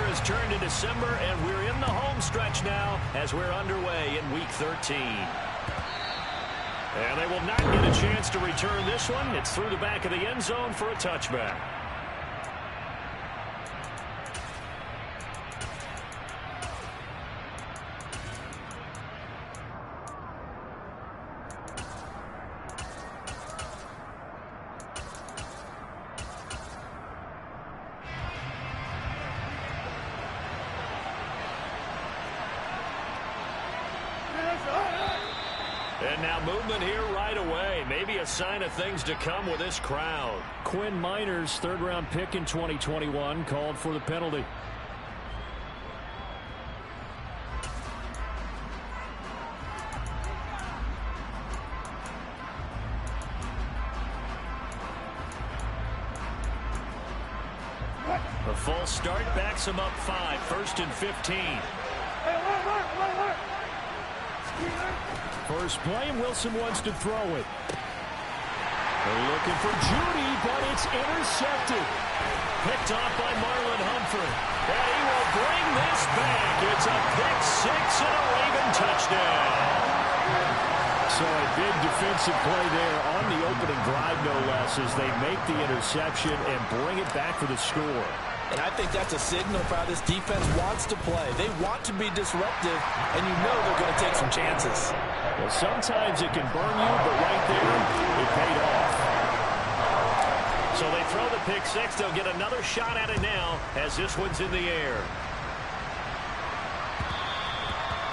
has turned to December, and we're in the home stretch now as we're underway in Week 13. And they will not get a chance to return this one. It's through the back of the end zone for a touchback. And now movement here right away. Maybe a sign of things to come with this crowd. Quinn Miners, third-round pick in 2021, called for the penalty. A false start backs him up 5, 1st and 15. First play, Wilson wants to throw it. They're looking for Judy, but it's intercepted. Picked off by Marlon Humphrey. And he will bring this back. It's a pick 6 and a Raven touchdown. So a big defensive play there on the opening drive, no less, as they make the interception and bring it back for the score. And I think that's a signal for how this defense wants to play. They want to be disruptive, and you know they're going to take some chances. Well, sometimes it can burn you, but right there, it paid off. So they throw the pick 6. They'll get another shot at it now as this one's in the air.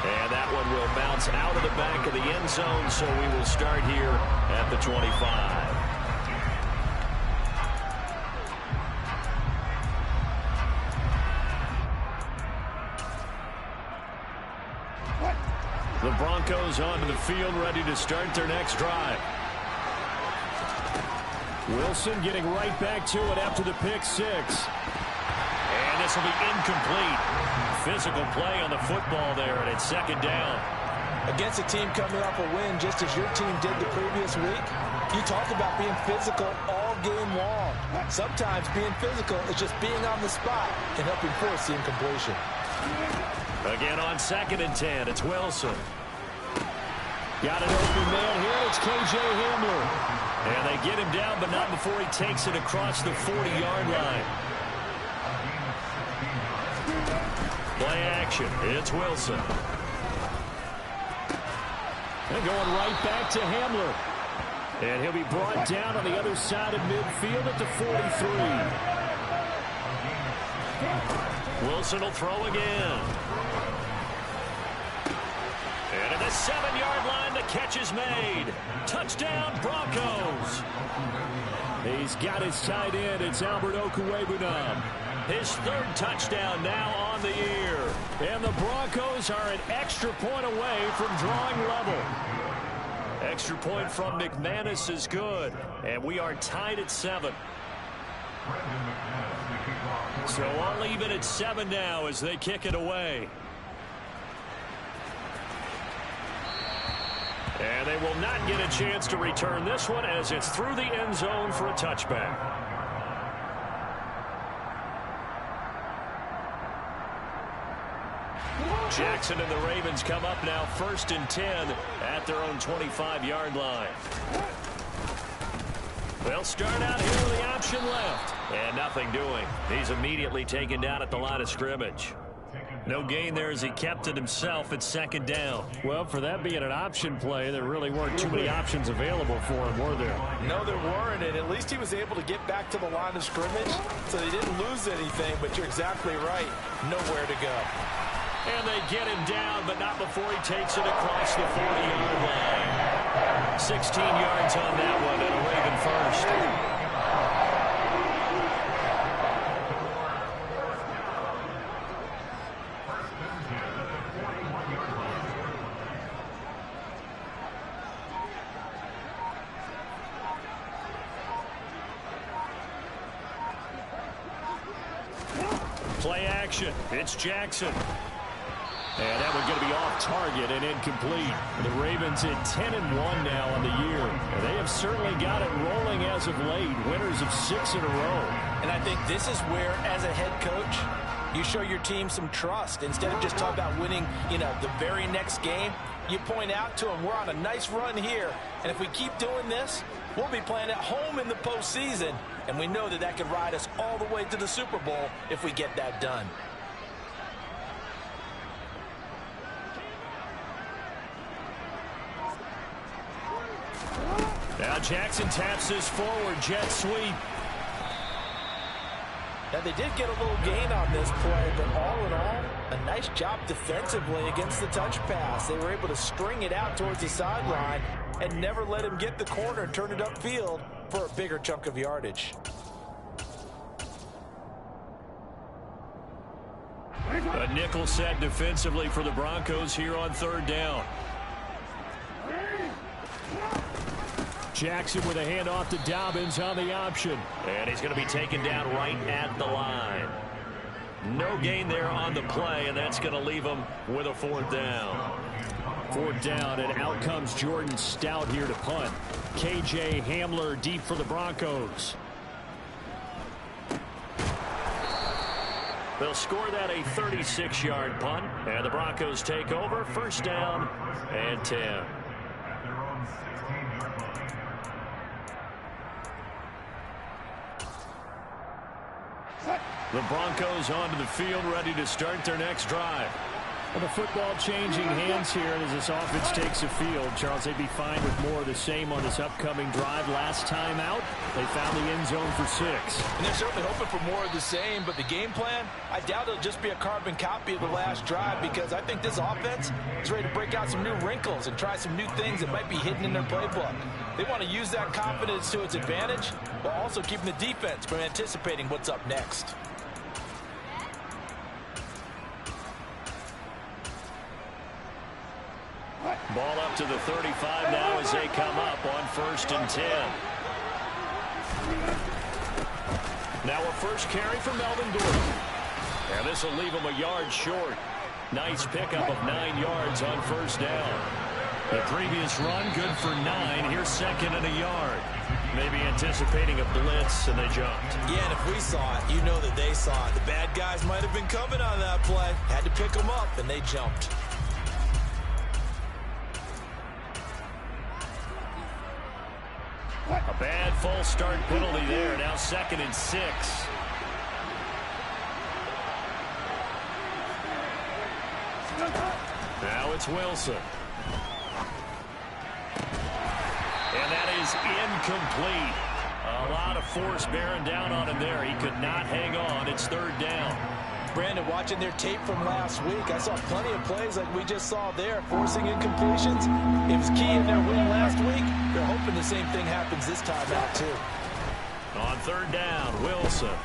And that one will bounce out of the back of the end zone, so we will start here at the 25. The Broncos onto the field, ready to start their next drive. Wilson getting right back to it after the pick 6. And this will be incomplete. Physical play on the football there, and it's second down. Against a team coming off a win, just as your team did the previous week, you talk about being physical all game long. Sometimes being physical is just being on the spot and helping force the incompletion. Again on 2nd and 10, it's Wilson. Got an open man here, it's K.J. Hamler. And they get him down, but not before he takes it across the 40-yard line. Play action, it's Wilson. They're going right back to Hamler. And he'll be brought down on the other side of midfield at the 43. Wilson will throw again. And at the 7-yard line, the catch is made. Touchdown, Broncos. He's got his tight end. It's Albert Okwuegbunam. His 3rd touchdown now on the year. And the Broncos are an extra point away from drawing level. Extra point from McManus is good. And we are tied at 7. So all even at 7 now as they kick it away. And they will not get a chance to return this one as it's through the end zone for a touchback. Jackson and the Ravens come up now 1st and 10 at their own 25-yard line. They'll start out here with the option left. And nothing doing. He's immediately taken down at the line of scrimmage. No gain there as he kept it himself at 2nd down. Well, for that being an option play, there really weren't too many options available for him, were there? No, there weren't, and at least he was able to get back to the line of scrimmage, so they didn't lose anything, but you're exactly right. Nowhere to go. And they get him down, but not before he takes it across the 40-yard line. 16 yards on that one, and a Raven first. Play action. It's Jackson. And that one's going to be off target and incomplete. The Ravens at 10-1 now on the year. And they have certainly got it rolling as of late. Winners of 6 in a row. And I think this is where, as a head coach, You show your team some trust. Instead of just talking about winning, the very next game, you point out to them, we're on a nice run here. And if we keep doing this, we'll be playing at home in the postseason. And we know that that could ride us all the way to the Super Bowl if we get that done. Now Jackson taps this forward jet sweep. Now, they did get a little gain on this play, but all in all, a nice job defensively against the touch pass. They were able to string it out towards the sideline and never let him get the corner and turn it upfield for a bigger chunk of yardage. A nickel set defensively for the Broncos here on third down. Jackson with a handoff to Dobbins on the option. And he's going to be taken down right at the line. No gain there on the play, and that's going to leave him with a fourth down. Fourth down, and out comes Jordan Stout here to punt. KJ Hamler deep for the Broncos. They'll score that a 36-yard punt, and the Broncos take over. First down and 10. The Broncos onto the field, ready to start their next drive. Well, the football changing hands here as this offense takes the field. Charles, they'd be fine with more of the same on this upcoming drive. Last time out, they found the end zone for 6. And they're certainly hoping for more of the same, but the game plan, I doubt it'll just be a carbon copy of the last drive, because I think this offense is ready to break out some new wrinkles and try some new things that might be hidden in their playbook. They want to use that confidence to its advantage, while also keeping the defense from anticipating what's up next. Ball up to the 35 now as they come up on first and 10. Now a first carry for Melvin Gordon. And this will leave him a yard short. Nice pickup of 9 yards on first down. The previous run good for 9. Here's second and a yard. Maybe anticipating a blitz, and they jumped. Yeah, and if we saw it, you know that they saw it. The bad guys might have been coming on that play. Had to pick them up, and they jumped. A bad false start penalty there. Now second and 6. Now it's Wilson. And that is incomplete. A lot of force bearing down on him there. He could not hang on. It's third down. Brandon, watching their tape from last week, I saw plenty of plays like we just saw there, forcing incompletions. It was key in their win last week. They're hoping the same thing happens this time out, too. On third down, Wilson.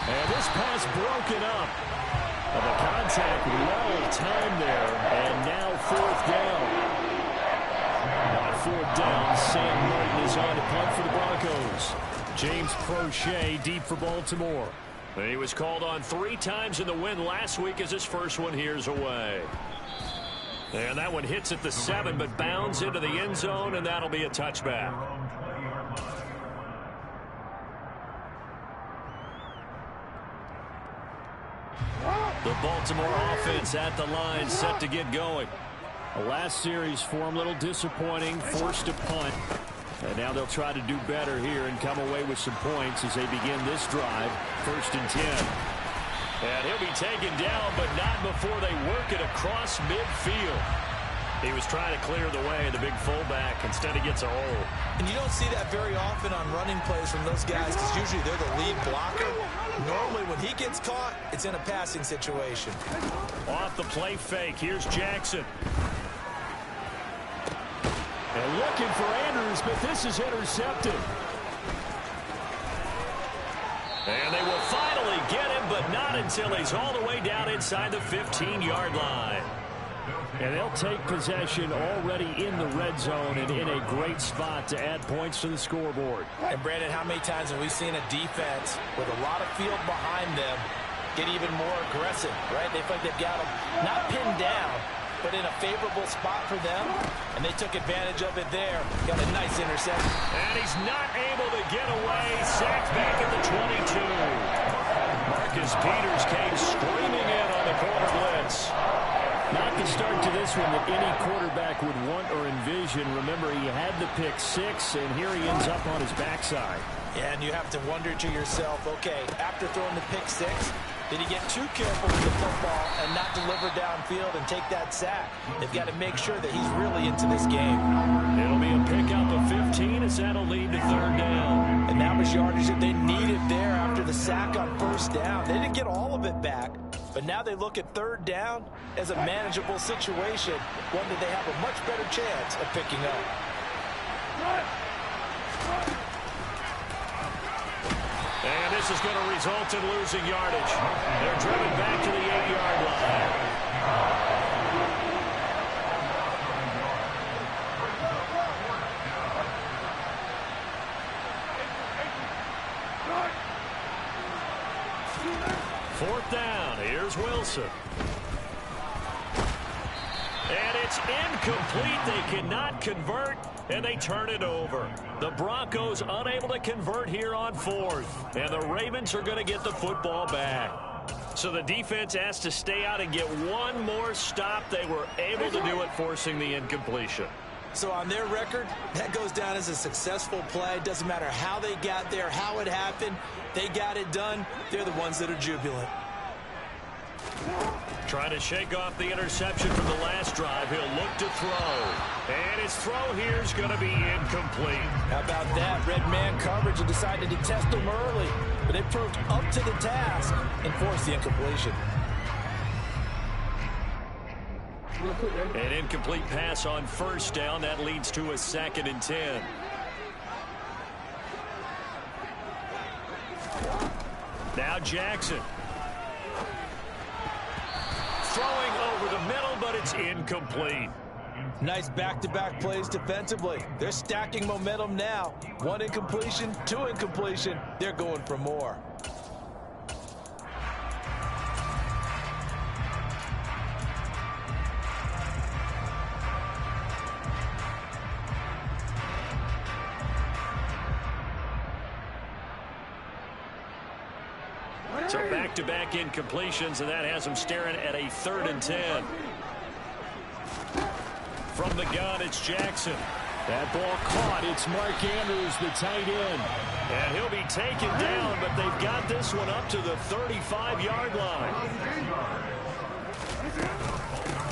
And this pass broken up. The contact well timed there, and now fourth down. On fourth down, Sam Martin is on to punt for the Broncos. James Prochet deep for Baltimore. He was called on 3 times in the win last week as his first one here's away. And that one hits at the 7, but bounds into the end zone, and that'll be a touchback. The Baltimore offense at the line, set to get going. The last series for him, a little disappointing, forced to punt. And now they'll try to do better here and come away with some points as they begin this drive. First and 10. And he'll be taken down, but not before they work it across midfield. He was trying to clear the way, the big fullback. Instead, he gets a hole. And you don't see that very often on running plays from those guys, because usually they're the lead blocker. Normally, when he gets caught, it's in a passing situation. Off the play fake, here's Jackson. And looking for Andrews, but this is intercepted. And they will finally get him, but not until he's all the way down inside the 15-yard line. And they'll take possession already in the red zone and in a great spot to add points to the scoreboard. And, Brandon, how many times have we seen a defense with a lot of field behind them get even more aggressive, right? They feel like they've got them not pinned down, but in a favorable spot for them, and they took advantage of it there. Got a nice interception. And he's not able to get away. Sacked back at the 22. Marcus Peters came screaming in on the corner blitz. Not the start to this one that any quarterback would want or envision. Remember, he had the pick six, and here he ends up on his backside. Yeah, and you have to wonder to yourself, okay, after throwing the pick six, did he get too careful with the football and not deliver downfield and take that sack? They've got to make sure that he's really into this game. It'll be a pickup of 15 as that'll lead to third down. And that was yardage that they needed there after the sack on first down. They didn't get all of it back, but now they look at third down as a manageable situation, one that they have a much better chance of picking up. And this is going to result in losing yardage. They're driven back to the 8-yard line. Fourth down. Here's Wilson. And it's incomplete. They cannot convert, and they turn it over. The Broncos unable to convert here on fourth, and the Ravens are going to get the football back. So the defense has to stay out and get one more stop. They were able to do it, forcing the incompletion. So on their record, that goes down as a successful play. Doesn't matter how they got there, how it happened. They got it done. They're the ones that are jubilant. Trying to shake off the interception from the last drive. He'll look to throw. And his throw here is going to be incomplete. How about that? Red man coverage and decided to test him early. But they proved up to the task and forced the incompletion. An incomplete pass on first down. That leads to a 2nd and 10. Now Jackson. Throwing over the middle, but it's incomplete. Nice back-to-back plays defensively. They're stacking momentum now. 1 incompletion, 2 incompletion. They're going for more. So back-to-back incompletions, and that has them staring at a 3rd and 10. From the gun, it's Jackson. That ball caught. It's Mark Andrews, the tight end. And he'll be taken down, but they've got this one up to the 35-yard line.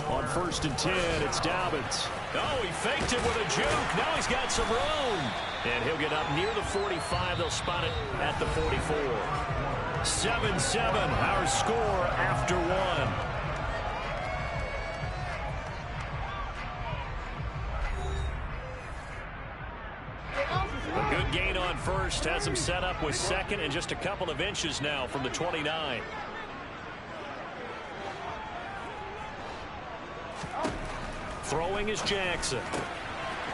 On 1st and 10, it's Dobbins. Oh, he faked it with a juke. Now he's got some room. And he'll get up near the 45. They'll spot it at the 44. 7-7, our score after 1. A good gain on first has him set up with 2nd and just a couple of inches now from the 29. Throwing is Jackson.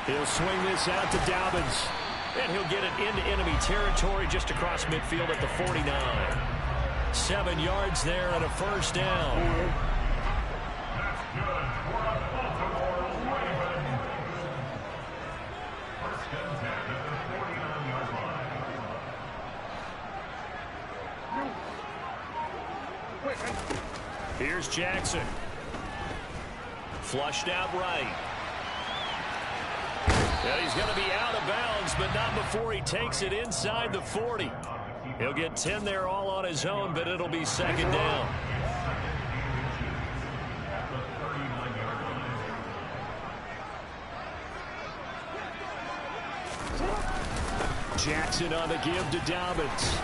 He'll swing this out to Dobbins. And he'll get it into enemy territory just across midfield at the 49. 7 yards there and a first down. Here's Jackson. Flushed out right. And he's going to be out of bounds, but not before he takes it inside the 40. He'll get 10 there all on his own, but it'll be 2nd down. Jackson on the give to Dobbins.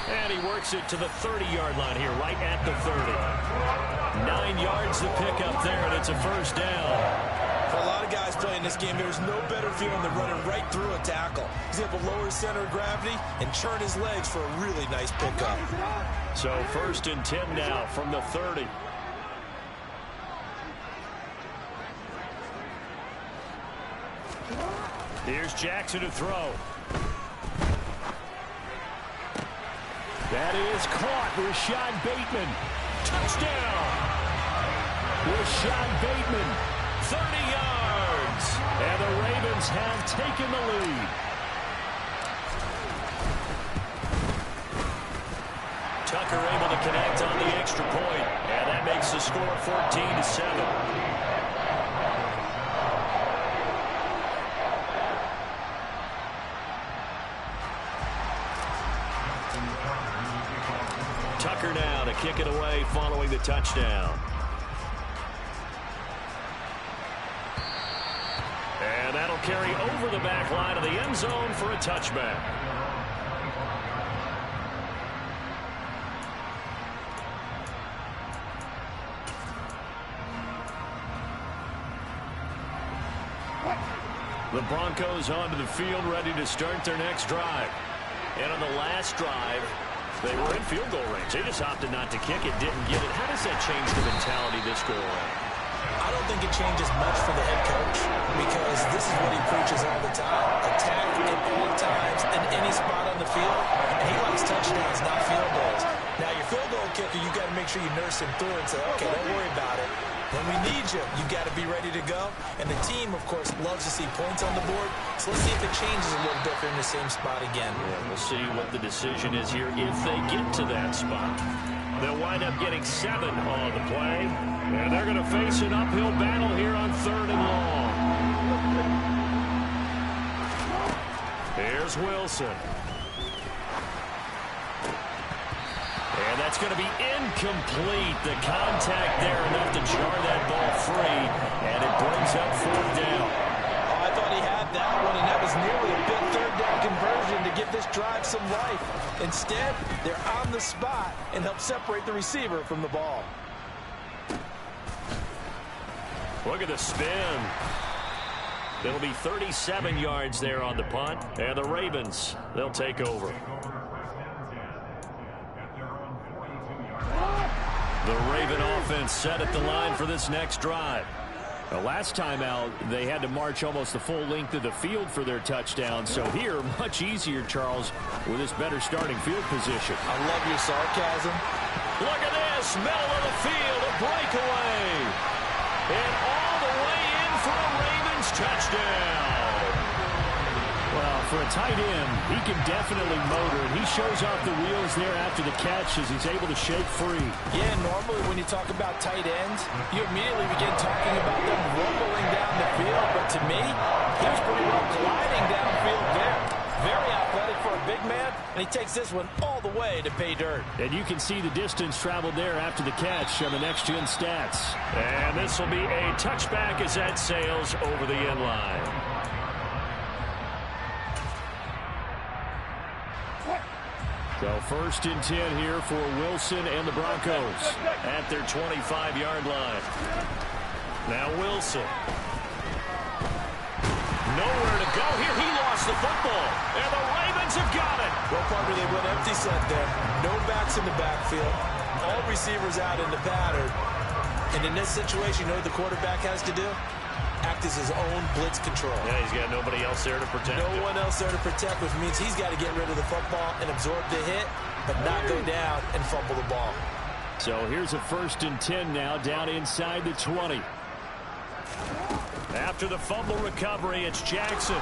And he works it to the 30-yard line here, right at the 30. 9 yards to pick up there, and it's a first down. For a lot of guys playing this game, there's no better feeling than running right through a tackle. He's able to lower his center of gravity and churn his legs for a really nice pickup. So 1st and 10 now from the 30. Here's Jackson to throw. That is caught. Rashad Bateman. Touchdown. Rashad Bateman. 30 yards. And the Ravens have taken the lead. Tucker able to connect on the extra point, and that makes the score 14-7. Tucker now to kick it away following the touchdown. And that'll carry over the back line of the end zone for a touchback. The Broncos onto the field, ready to start their next drive. And on the last drive, they were in field goal range. They just opted not to kick it, didn't get it. How does that change the mentality this go around? I don't think it changes much for the head coach because this is what he preaches all the time. Attack at all times in any spot on the field. And he likes touchdowns, not field goals. Now, your field goal kicker, you got to make sure you nurse him through and say, okay, don't worry about it. When we need you, you got to be ready to go. And the team, of course, loves to see points on the board. So let's see if it changes a little bit in the same spot again. Yeah, we'll see what the decision is here if they get to that spot. They'll wind up getting 7 on the play. And they're going to face an uphill battle here on 3rd and long. Here's Wilson. And that's going to be incomplete. The contact there enough to jar that ball free. And it brings up 4th down. Oh, I thought he had that one, and that was nearly a big 3rd down conversion to give this drive some life. Instead, they're on the spot and help separate the receiver from the ball. Look at the spin. It'll be 37 yards there on the punt. And the Ravens, they'll take over. The Raven offense set at the line for this next drive. The last time out, they had to march almost the full length of the field for their touchdown. So here, much easier, Charles, with this better starting field position. I love your sarcasm. Look at this, middle of the field, a breakaway. And all the way in for a Ravens touchdown. Well, for a tight end, he can definitely motor, and he shows off the wheels there after the catch as he's able to shake free. Yeah, normally when you talk about tight ends, you immediately begin talking about them rumbling down the field. But to me, he was pretty well gliding downfield there. Very athletic for a big man, and he takes this one all the way to pay dirt. And you can see the distance traveled there after the catch on the next-gen stats. And this will be a touchback as that sails over the end line. So 1st and 10 here for Wilson and the Broncos at their 25-yard line. Now Wilson. Nowhere to go here. He lost the football. And the Ravens have got it. Well, partner, they went empty set there. No backs in the backfield. All receivers out in the pattern. And in this situation, you know what the quarterback has to do? Act as his own blitz control. Yeah, he's got nobody else there to protect him. No one else there to protect, which means he's got to get rid of the football and absorb the hit, but not go down and fumble the ball. So here's a 1st and 10 now, down inside the 20. After the fumble recovery, it's Jackson.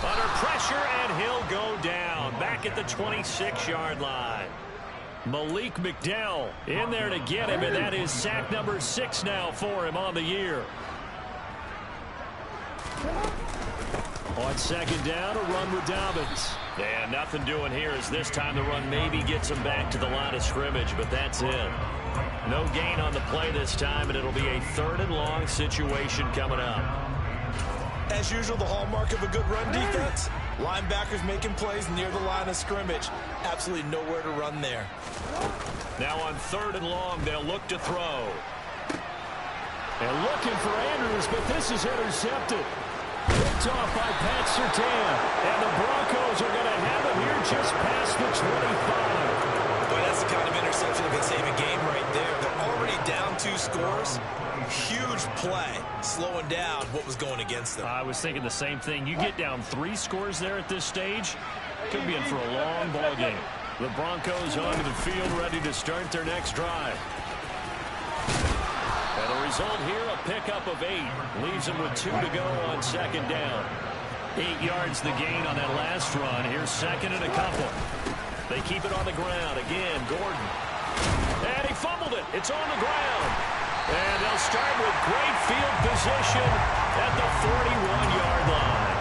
Under pressure, and he'll go down. Back at the 26-yard line. Malik McDowell in there to get him, and that is sack number 6 now for him on the year. On 2nd down, a run with Dobbins. And nothing doing here as this time the run maybe gets him back to the line of scrimmage, but that's it. No gain on the play this time, and it'll be a 3rd and long situation coming up. As usual, the hallmark of a good run defense, linebackers making plays near the line of scrimmage. Absolutely nowhere to run there. Now on 3rd and long, they'll look to throw. And looking for Andrews, but this is intercepted. Picked off by Pat Surtain. And the Broncos are going to have it here just past the 25. Boy, that's the kind of interception that can save a game right there. They're already down 2 scores. Huge play, slowing down what was going against them. I was thinking the same thing. You get down 3 scores there at this stage, could be in for a long ball game. The Broncos onto the field, ready to start their next drive. And the result here, a pickup of 8. Leaves him with 2 to go on second down. 8 yards the gain on that last run. Here's second and a couple. They keep it on the ground. Again, Gordon. And he fumbled it. It's on the ground. And they'll start with great field position at the 41-yard line.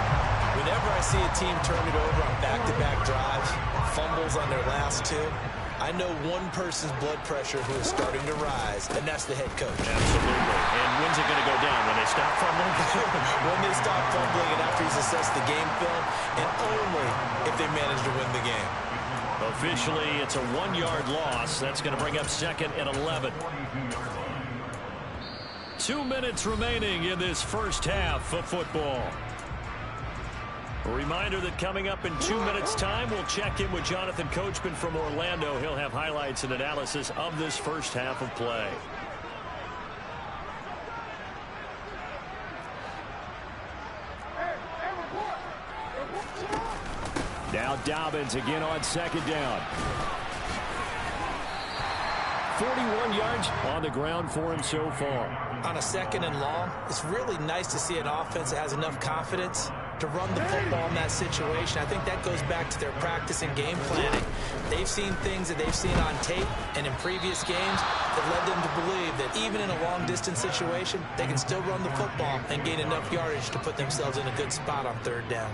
Whenever I see a team turn it over on back-to-back drives, fumbles on their last 2, I know one person's blood pressure who is starting to rise, and that's the head coach. Absolutely. And when's it going to go down? When they stop fumbling? When they stop fumbling and after he's assessed the game film, and only if they manage to win the game. Officially, it's a 1-yard loss. That's going to bring up second and 11. 2 minutes remaining in this first half of football. A reminder that coming up in 2 minutes' time, we'll check in with Jonathan Coachman from Orlando. He'll have highlights and analysis of this first half of play. Now Dobbins again on second down. 41 yards on the ground for him so far. On a second and long, it's really nice to see an offense that has enough confidence to run the football in that situation. I think that goes back to their practice and game planning. They've seen things that they've seen on tape and in previous games that led them to believe that even in a long-distance situation, they can still run the football and gain enough yardage to put themselves in a good spot on third down.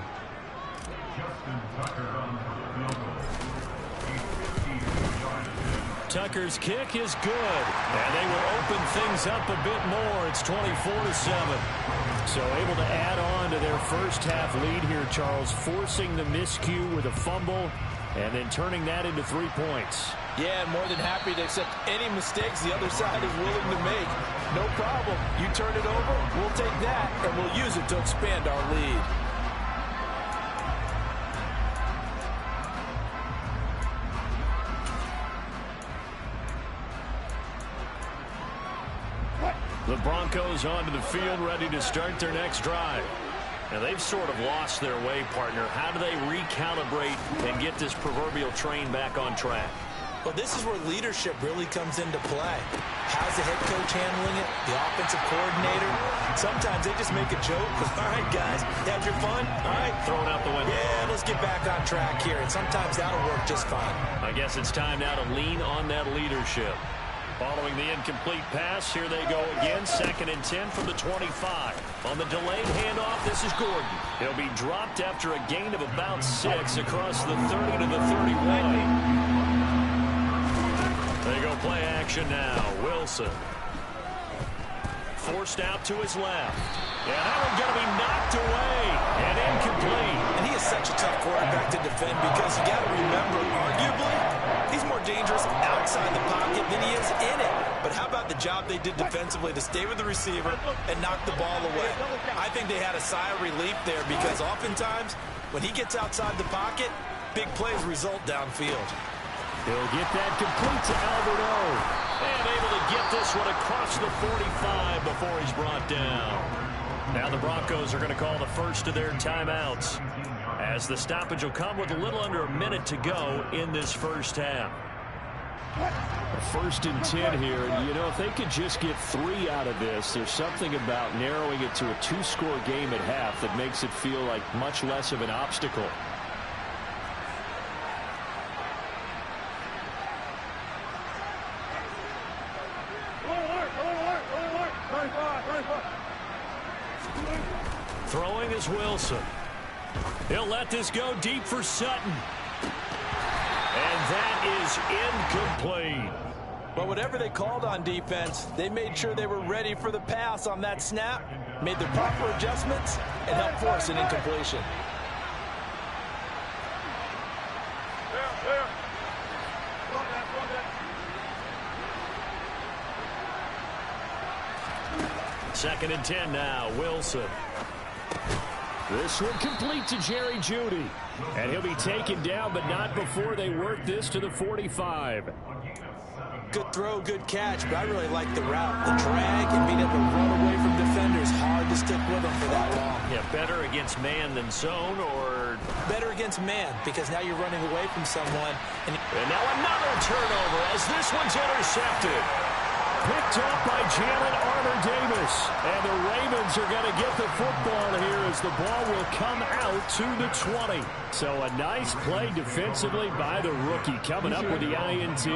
Tucker's kick is good, and they will open things up a bit more. It's 24-7. So able to add on to their first half lead here, Charles, forcing the miscue with a fumble and then turning that into 3 points. Yeah, more than happy to accept any mistakes the other side is willing to make. No problem. You turn it over, we'll take that, and we'll use it to expand our lead. The Broncos onto the field, ready to start their next drive. Now, they've sort of lost their way, partner. How do they recalibrate and get this proverbial train back on track? Well, this is where leadership really comes into play. How's the head coach handling it? The offensive coordinator? Sometimes they just make a joke. All right, guys, had your fun? All right. Throw it out the window. Yeah, let's get back on track here. And sometimes that'll work just fine. I guess it's time now to lean on that leadership. Following the incomplete pass, here they go again. 2nd and 10 from the 25. On the delayed handoff, this is Gordon. He'll be dropped after a gain of about 6 across the 30 to the 31. They go play action now. Wilson. Forced out to his left. Yeah, that one's going to be knocked away and incomplete. And he is such a tough quarterback to defend because you got to remember, arguably, he's more dangerous outside the pocket than he is in it. But how about the job they did defensively to stay with the receiver and knock the ball away? I think they had a sigh of relief there because oftentimes when he gets outside the pocket, big plays result downfield. He'll get that complete to Albert O. And able to get this one across the 45 before he's brought down. Now the Broncos are going to call the first of their timeouts, as the stoppage will come with a little under a minute to go in this first half. 1st and 10 here, and you know, if they could just get 3 out of this, there's something about narrowing it to a 2-score game at half that makes it feel like much less of an obstacle. Throwing is Wilson. He'll let this go deep for Sutton. And that is incomplete. But whatever they called on defense, they made sure they were ready for the pass on that snap, made the proper adjustments, and helped force an incompletion. Second and 10 now, Wilson. This one complete to Jerry Jeudy. And he'll be taken down, but not before they work this to the 45. Good throw, good catch, but I really like the route. The drag and being able to run away from defenders, hard to stick with them for that long. Yeah, better against man than zone, or? Better against man, because now you're running away from someone. And now another turnover as this one's intercepted. Picked off by Jalen Armour-Davis. And the Ravens are going to get the football here as the ball will come out to the 20. So a nice play defensively by the rookie coming up with the INT.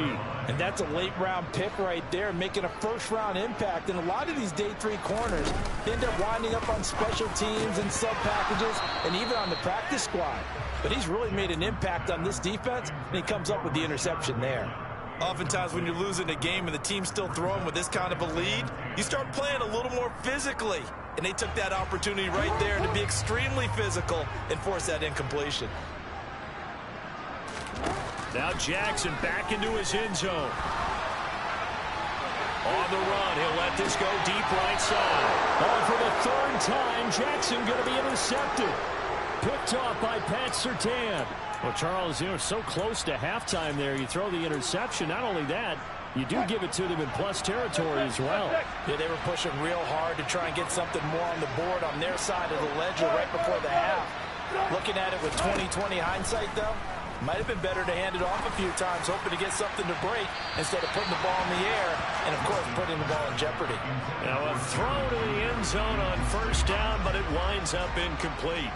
And that's a late-round pick right there, making a first-round impact. And a lot of these day 3 corners end up winding up on special teams and sub-packages and even on the practice squad. But he's really made an impact on this defense, and he comes up with the interception there. Oftentimes when you're losing a game and the team's still throwing with this kind of a lead, you start playing a little more physically. And they took that opportunity right there to be extremely physical and force that incompletion. Now Jackson back into his end zone. On the run, he'll let this go deep right side. Oh, for the 3rd time, Jackson going to be intercepted. Picked off by Pat Surtain. Well, Charles, you know, so close to halftime there. You throw the interception. Not only that, you do give it to them in plus territory as well. Yeah, they were pushing real hard to try and get something more on the board on their side of the ledger right before the half. Looking at it with 20/20 hindsight, though, might have been better to hand it off a few times, hoping to get something to break instead of putting the ball in the air and, of course, putting the ball in jeopardy. Now a throw to the end zone on 1st down, but it winds up incomplete.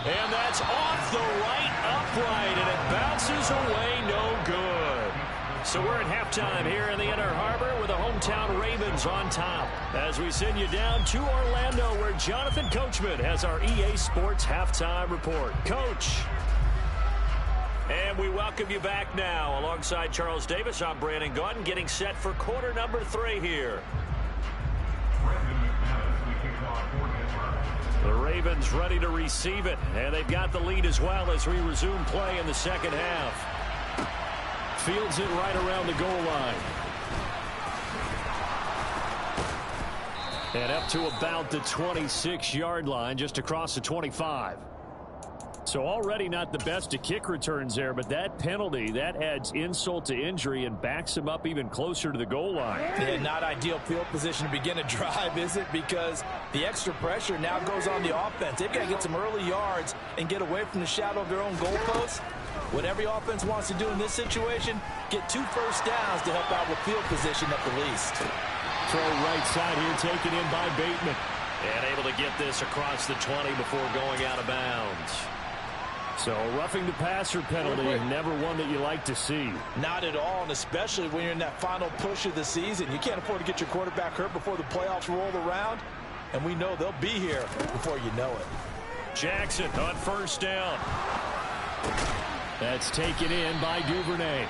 And that's off the right upright, and it bounces away no good. So we're at halftime here in the Inner Harbor with the hometown Ravens on top. As we send you down to Orlando, where Jonathan Coachman has our EA Sports halftime report. Coach. And we welcome you back now. Alongside Charles Davis, I'm Brandon Gaudin, getting set for quarter number 3 here. The Ravens ready to receive it, and they've got the lead as well as we resume play in the 2nd half. Fields it right around the goal line. And up to about the 26-yard line, just across the 25. So already not the best of kick returns there, but that penalty, that adds insult to injury and backs him up even closer to the goal line. Yeah, not ideal field position to begin a drive, is it? Because the extra pressure now goes on the offense. They've got to get some early yards and get away from the shadow of their own goalposts. What every offense wants to do in this situation, get 2 first downs to help out with field position at the least. Throw right side here taken in by Bateman. And able to get this across the 20 before going out of bounds. So roughing the passer penalty, never one that you like to see. Not at all, and especially when you're in that final push of the season. You can't afford to get your quarterback hurt before the playoffs roll around, and we know they'll be here before you know it. Jackson on 1st down. That's taken in by Duvernay.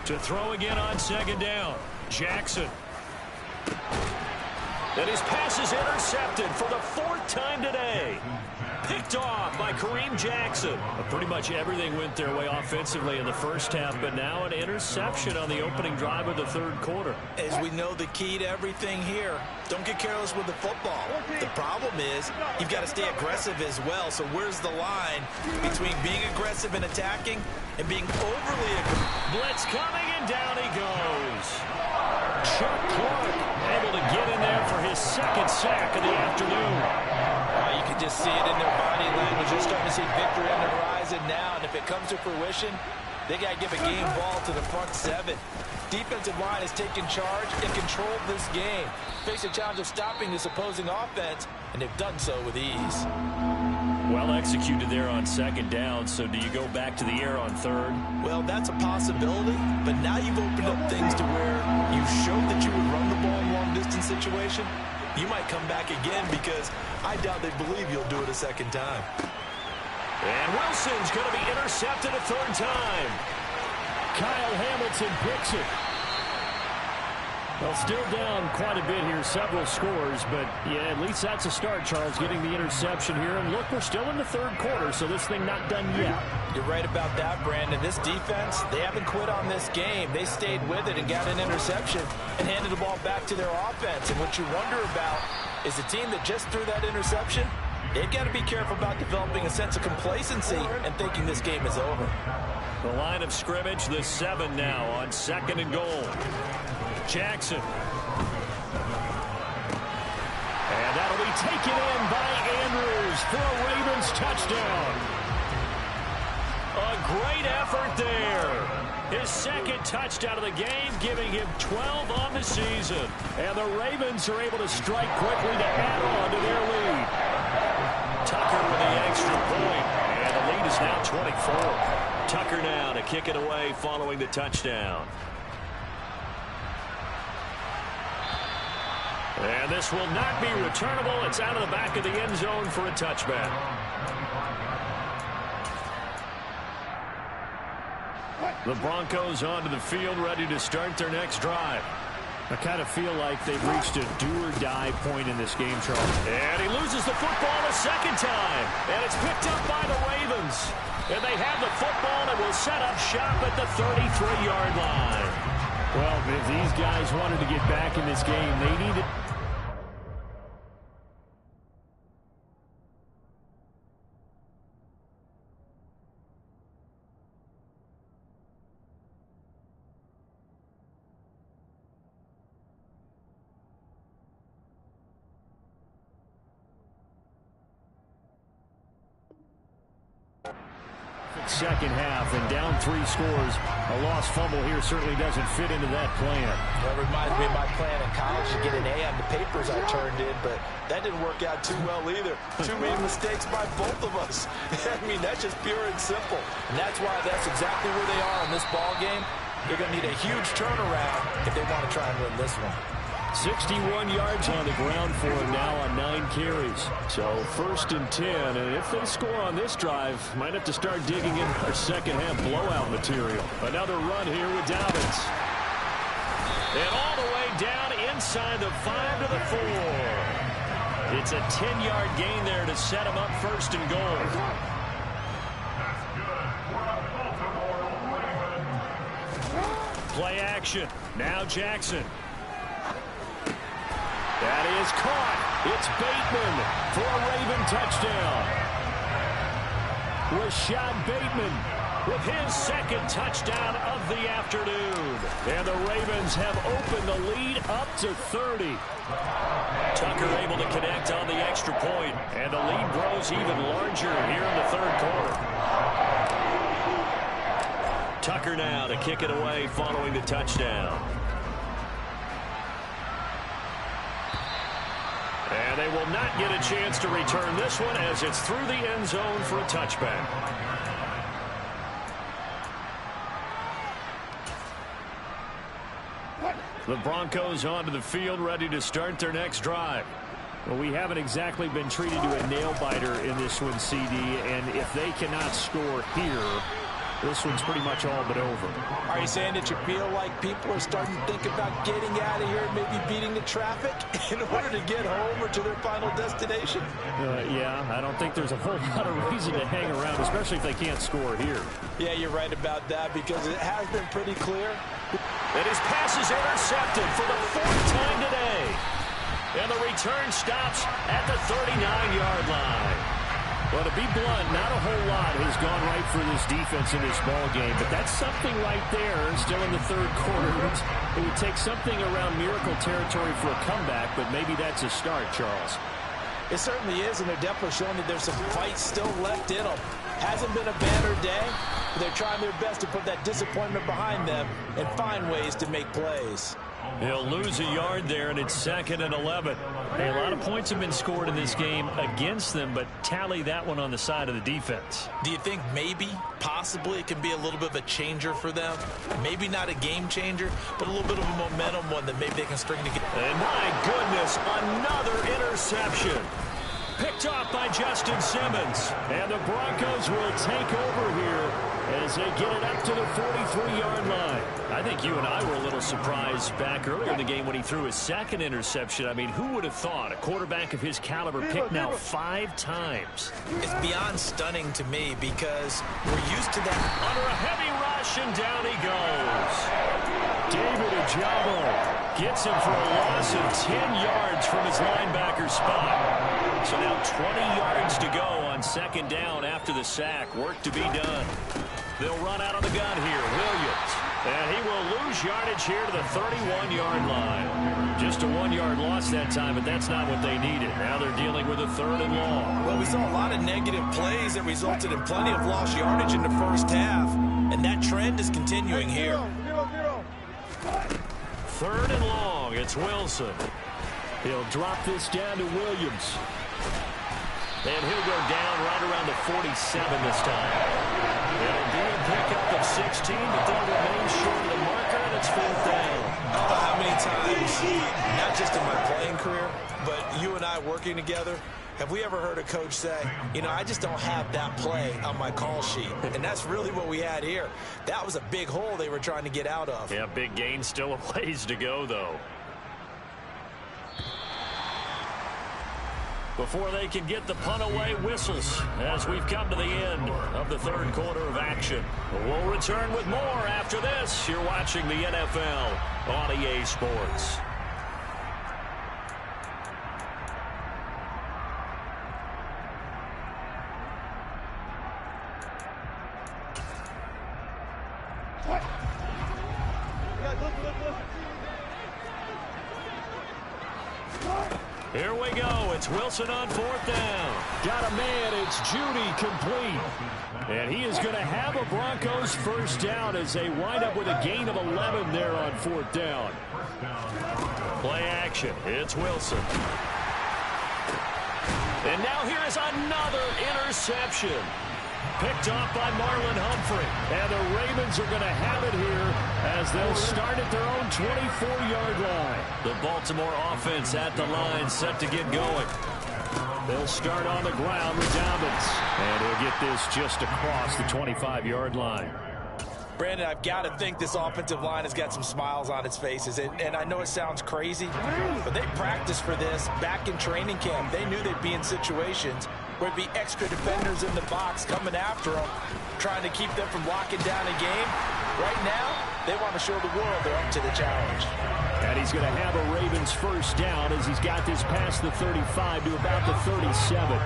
To throw again on 2nd down. Jackson. And his pass is intercepted for the 4th time today. Picked off by Kareem Jackson. Pretty much everything went their way offensively in the 1st half, but now an interception on the opening drive of the 3rd quarter. As we know, the key to everything here, don't get careless with the football. The problem is you've got to stay aggressive as well. So where's the line between being aggressive and attacking and being overly aggressive? Blitz coming, and down he goes. Chuck Clark able to get in there for his 2nd sack of the afternoon. You can just see it in their body language. You're starting to see victory on the horizon now, and if it comes to fruition, they got to give a game ball to the front 7. Defensive line has taken charge and controlled this game. Face a challenge of stopping this opposing offense, and they've done so with ease. Well executed there on 2nd down, so do you go back to the air on 3rd? Well, that's a possibility, but now you've opened up things to where you showed that you would run the ball in long-distance situation. You might come back again because I doubt they believe you'll do it a 2nd time. And Wilson's going to be intercepted a 3rd time. Kyle Hamilton picks it. Well, still down quite a bit here, several scores, but yeah, at least that's a start, Charles, getting the interception here. And look, we're still in the third quarter, so this thing not done yet. You're right about that, Brandon. This defense, they haven't quit on this game. They stayed with it and got an interception and handed the ball back to their offense. And what you wonder about is the team that just threw that interception, they've got to be careful about developing a sense of complacency and thinking this game is over. The line of scrimmage, the 7 now on 2nd and goal. Jackson. And that'll be taken in by Andrews for a Ravens touchdown. A great effort there. His 2nd touchdown of the game, giving him 12 on the season. And the Ravens are able to strike quickly to add on to their lead. Tucker with the extra point. And the lead is now 24. Tucker now to kick it away following the touchdown. And this will not be returnable. It's out of the back of the end zone for a touchback. The Broncos onto the field, ready to start their next drive. I kind of feel like they've reached a do-or-die point in this game, Charles. And he loses the football a 2nd time. And it's picked up by the Ravens. And they have the football and will set up shop at the 33-yard line. Well, if these guys wanted to get back in this game, they needed... Second half and down 3 scores. A lost fumble here certainly doesn't fit into that plan. That reminds me of my plan in college to get an A on the papers I turned in, but that didn't work out too well either. Too many mistakes by both of us. I mean, that's just pure and simple. And that's why that's exactly where they are in this ball game. They're going to need a huge turnaround if they want to try and win this one. 61 yards on the ground for him now on 9 carries. So 1st and 10, and if they score on this drive, might have to start digging in our second half blowout material. Another run here with Dobbins. And all the way down inside the 5 to the 4. It's a 10-yard gain there to set him up 1st and goal. Play action. Now Jackson. That is caught. It's Bateman for a Raven touchdown. Rashad Bateman with his 2nd touchdown of the afternoon. And the Ravens have opened the lead up to 30. Tucker able to connect on the extra point. And the lead grows even larger here in the 3rd quarter. Tucker now to kick it away following the touchdown. And they will not get a chance to return this one as it's through the end zone for a touchback. The Broncos onto the field, ready to start their next drive. Well, we haven't exactly been treated to a nail-biter in this one, CD, and if they cannot score here, this one's pretty much all but over. Are you saying that you feel like people are starting to think about getting out of here and maybe beating the traffic in order to get home or to their final destination? Yeah, I don't think there's a whole lot of reason to hang around, especially if they can't score here. Yeah, you're right about that because it has been pretty clear. And his pass is intercepted for the 4th time today. And the return stops at the 39-yard line. Well, to be blunt, not a whole lot has gone right for this defense in this ball game, but that's something right there. Still in the 3rd quarter. It would take something around miracle territory for a comeback, but maybe that's a start, Charles. It certainly is, and they're definitely showing that there's some fight still left in them. Hasn't been a banner day, but they're trying their best to put that disappointment behind them and find ways to make plays. He'll lose a yard there, and it's 2nd and 11. Hey, a lot of points have been scored in this game against them, but tally that one on the side of the defense. Do you think maybe, possibly, it can be a little bit of a changer for them? Maybe not a game changer, but a little bit of a momentum one that maybe they can string together. And my goodness, another interception. Picked off by Justin Simmons. And the Broncos will take over here as they get it up to the 43-yard line. I think you and I were a little surprised back earlier in the game when he threw his second interception. I mean, who would have thought a quarterback of his caliber picked now 5 times? It's beyond stunning to me because we're used to that. Under a heavy rush, and down he goes. David Ojabo gets him for a loss of 10 yards from his linebacker spot. So now 20 yards to go on second down after the sack. Work to be done. They'll run out of the gun here. Williams. And he will lose yardage here to the 31-yard line. Just a 1-yard loss that time, but that's not what they needed. Now they're dealing with a 3rd and long. Well, we saw a lot of negative plays that resulted in plenty of lost yardage in the first half, and that trend is continuing here. 3rd and long. It's Wilson. He'll drop this down to Williams. And he'll go down right around the 47 this time. It'll be a pickup of 16, but they'll remain short of the marker, and it's 4th down. I don't know how many times, not just in my playing career, but you and I working together, have we ever heard a coach say, you know, I just don't have that play on my call sheet? And that's really what we had here. That was a big hole they were trying to get out of. Yeah, big gain, still a ways to go, though. Before they can get the punt away, whistles as we've come to the end of the 3rd quarter of action. We'll return with more after this. You're watching the NFL on EA Sports. Here we go. It's Wilson on 4th down. Got a man. It's Judy complete. And he is going to have a Broncos 1st down as they wind up with a gain of 11 there on 4th down. Play action. It's Wilson. And now here is another interception. Picked off by Marlon Humphrey. And the Ravens are going to have it here as they'll start at their own 24-yard line. The Baltimore offense at the line, set to get going. They'll start on the ground with Dobbins. And he'll get this just across the 25-yard line. Brandon, I've got to think this offensive line has got some smiles on its faces. And I know it sounds crazy, but they practiced for this back in training camp. They knew they'd be in situations where there'd be extra defenders in the box coming after them, trying to keep them from locking down a game. Right now, they want to show the world they're up to the challenge. And he's going to have a Ravens 1st down as he's got this past the 35 to about the 37.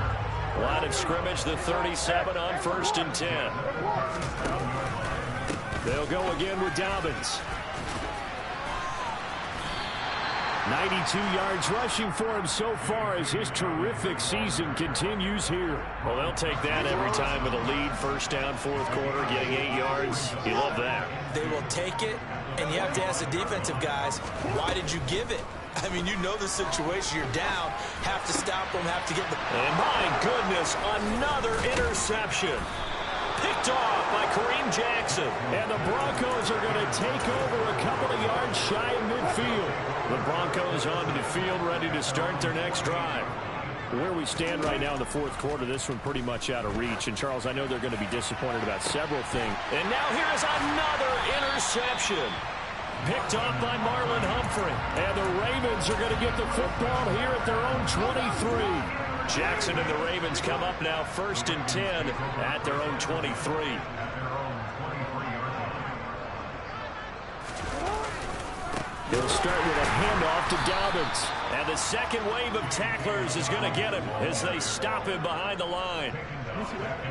Line of scrimmage, the 37 on 1st and 10. They'll go again with Dobbins. 92 yards rushing for him so far as his terrific season continues here. Well, they'll take that every time with a lead. 1st down, 4th quarter, getting 8 yards. You love that. They will take it, and you have to ask the defensive guys, why did you give it? I mean, you know the situation. You're down, have to stop them, have to get the... And my goodness, another interception. Picked off by Kareem Jackson. And the Broncos are going to take over a couple of yards shy of midfield. The Broncos onto the field, ready to start their next drive. Where we stand right now in the 4th quarter, this one pretty much out of reach. And, Charles, I know they're going to be disappointed about several things. And now here is another interception. Picked off by Marlon Humphrey. And the Ravens are going to get the football here at their own 23. Jackson and the Ravens come up now 1st and 10 at their own 23. He'll start with a handoff to Dobbins. And the second wave of tacklers is going to get him as they stop him behind the line.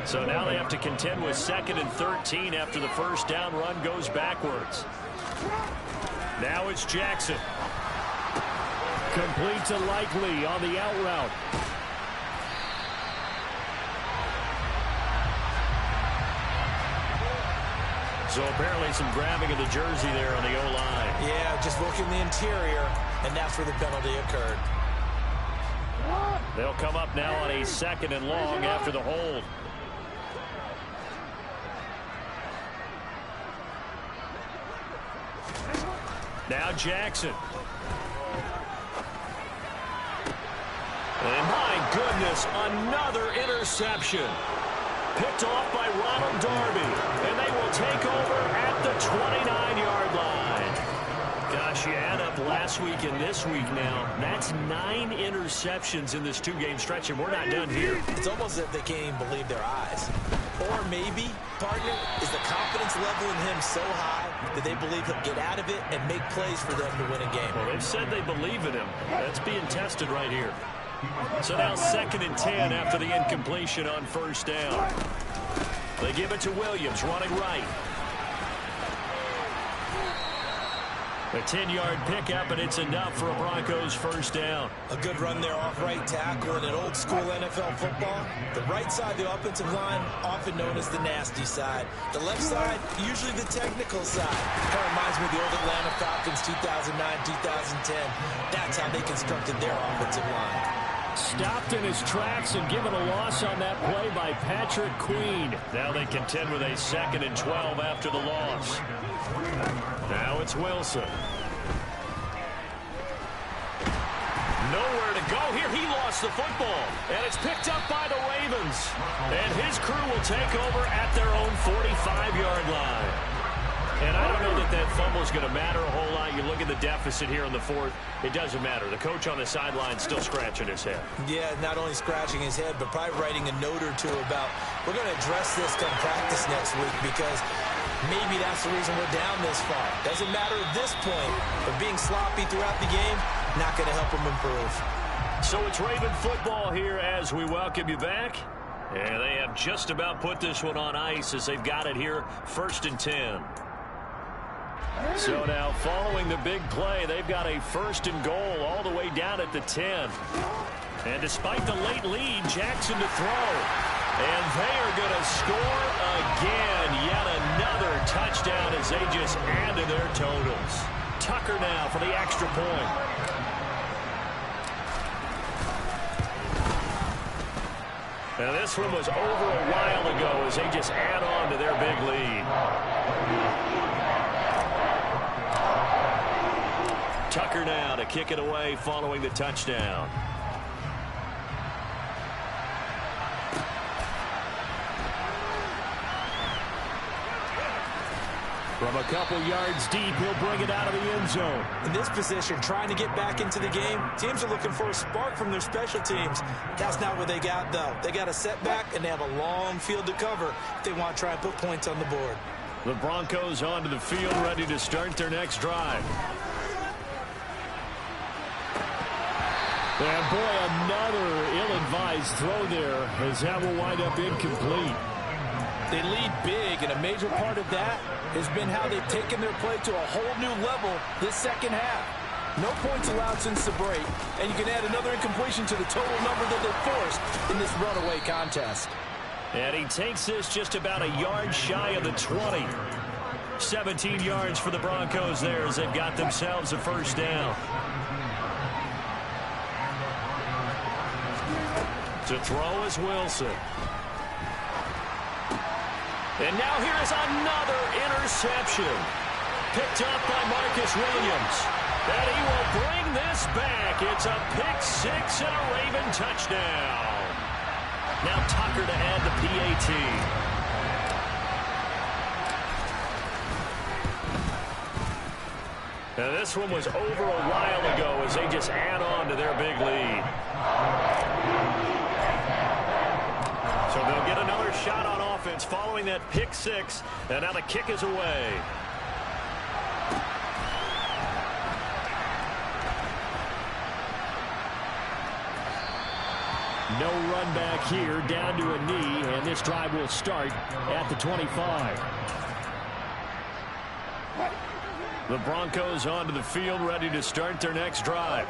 So now they have to contend with 2nd and 13 after the 1st down run goes backwards. Now it's Jackson. Complete to Likely on the out route. So apparently some grabbing of the jersey there on the O-line. Yeah, just looking the interior, and that's where the penalty occurred. They'll come up now on a 2nd and long after the hold. Now Jackson. And my goodness, another interception. Picked off by Ronald Darby, and they will take over at the 29-yard line. Gosh, you add up last week and this week now. That's 9 interceptions in this 2-game stretch, and we're not done here. It's almost as if they can't even believe their eyes. Or maybe, partner, is the confidence level in him so high that they believe he'll get out of it and make plays for them to win a game. Well, they've said they believe in him. That's being tested right here. So now 2nd and 10 after the incompletion on 1st down. They give it to Williams, running right. A 10-yard pickup, and it's enough for a Broncos 1st down. A good run there off right tackle in an old-school NFL football. The right side of the offensive line, often known as the nasty side. The left side, usually the technical side. Kind of reminds me of the old Atlanta Falcons 2009-2010. That's how they constructed their offensive line. Stopped in his tracks and given a loss on that play by Patrick Queen. Now they contend with a 2nd and 12 after the loss. Now it's Wilson. Nowhere to go here. He lost the football. And it's picked up by the Ravens. And his crew will take over at their own 45-yard line. And I don't know that that fumble is going to matter a whole lot. You look at the deficit here in the 4th. It doesn't matter. The coach on the sideline still scratching his head. Yeah, not only scratching his head, but probably writing a note or two about, we're going to address this come practice next week because maybe that's the reason we're down this far. Doesn't matter at this point, but being sloppy throughout the game, not going to help him improve. So it's Raven football here as we welcome you back. And they have just about put this one on ice as they've got it here, 1st and 10. So now following the big play, they've got a 1st and goal all the way down at the 10. And despite the late lead, Jackson to throw. And they are going to score again. Yet another touchdown as they just add to their totals. Tucker now for the extra point. Now this one was over a while ago as they just add on to their big lead. Tucker now to kick it away following the touchdown. From a couple yards deep, he'll bring it out of the end zone. In this position, trying to get back into the game, teams are looking for a spark from their special teams. That's not what they got, though. They got a setback, and they have a long field to cover if they want to try and put points on the board. The Broncos onto the field, ready to start their next drive. And boy, another ill-advised throw there as that will wind up incomplete. They lead big, and a major part of that has been how they've taken their play to a whole new level this 2nd half. No points allowed since the break, and you can add another incompletion to the total number that they forced in this runaway contest. And he takes this just about a yard shy of the 20. 17 yards for the Broncos there as they've got themselves a 1st down. To throw is Wilson. And now here is another interception. Picked up by Marcus Williams. And he will bring this back. It's a pick 6 and a Raven touchdown. Now Tucker to add the PAT. Now this one was over a while ago as they just add on to their big lead. So they'll get another shot on offense following that pick 6, and now the kick is away. No run back here, down to a knee, and this drive will start at the 25. The Broncos onto the field, ready to start their next drive.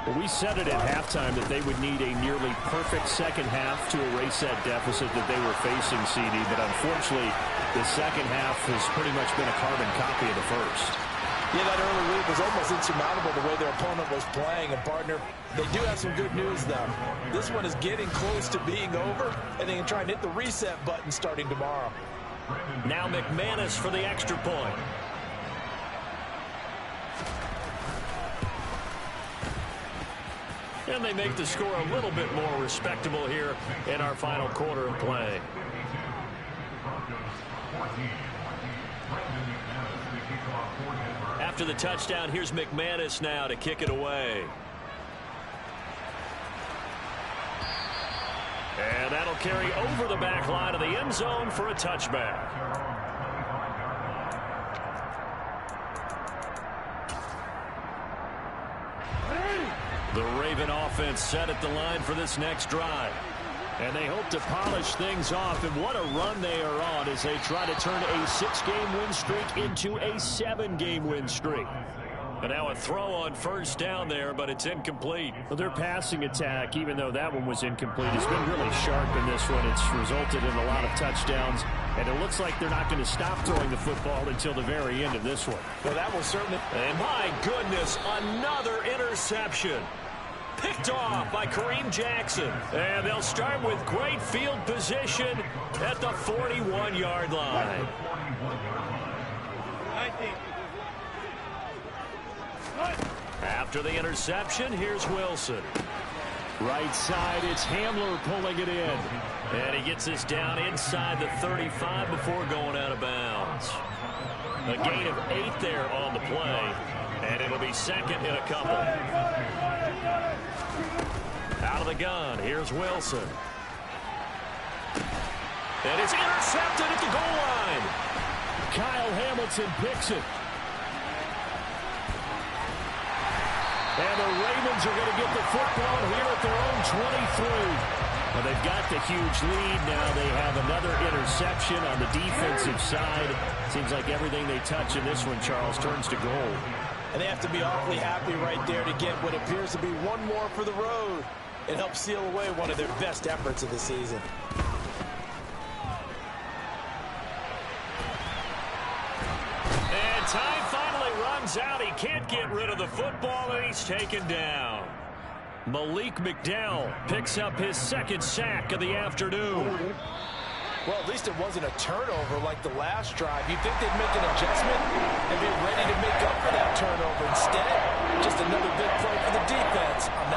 Well, we said it at halftime that they would need a nearly perfect 2nd half to erase that deficit that they were facing, CD. But unfortunately, the 2nd half has pretty much been a carbon copy of the 1st. Yeah, that early lead was almost insurmountable the way their opponent was playing. And, partner, they do have some good news, though. This one is getting close to being over, and they can try and hit the reset button starting tomorrow. Now McManus for the extra point. And they make the score a little bit more respectable here in our final quarter of play. After the touchdown, here's McManus now to kick it away. And that'll carry over the back line of the end zone for a touchback. The Raven offense set at the line for this next drive. And they hope to polish things off. And what a run they are on as they try to turn a 6-game win streak into a 7-game win streak. And now a throw on first down there, but it's incomplete. Well, their passing attack, even though that one was incomplete, has been really sharp in this one. It's resulted in a lot of touchdowns. And it looks like they're not going to stop throwing the football until the very end of this one. Well, that will certainly... And my goodness, another interception. Picked off by Kareem Jackson. And they'll start with great field position at the 41-yard line. After the interception, here's Wilson. Right side, it's Hamler pulling it in. And he gets this down inside the 35 before going out of bounds. A gain of 8 there on the play. And it'll be second in a couple. Out of the gun, here's Wilson. And it's intercepted at the goal line. Kyle Hamilton picks it. And the Ravens are going to get the football here at their own 23. Well, they've got the huge lead. Now they have another interception on the defensive side. Seems like everything they touch in this one, Charles, turns to gold. And they have to be awfully happy right there to get what appears to be one more for the road. It helps seal away one of their best efforts of the season. And time finally runs out. He can't get rid of the football, and he's taken down. Malik McDowell picks up his second sack of the afternoon. Well, at least it wasn't a turnover like the last drive. You'd think they'd make an adjustment and be ready to make up for that turnover. Instead, just another big play for the defense on that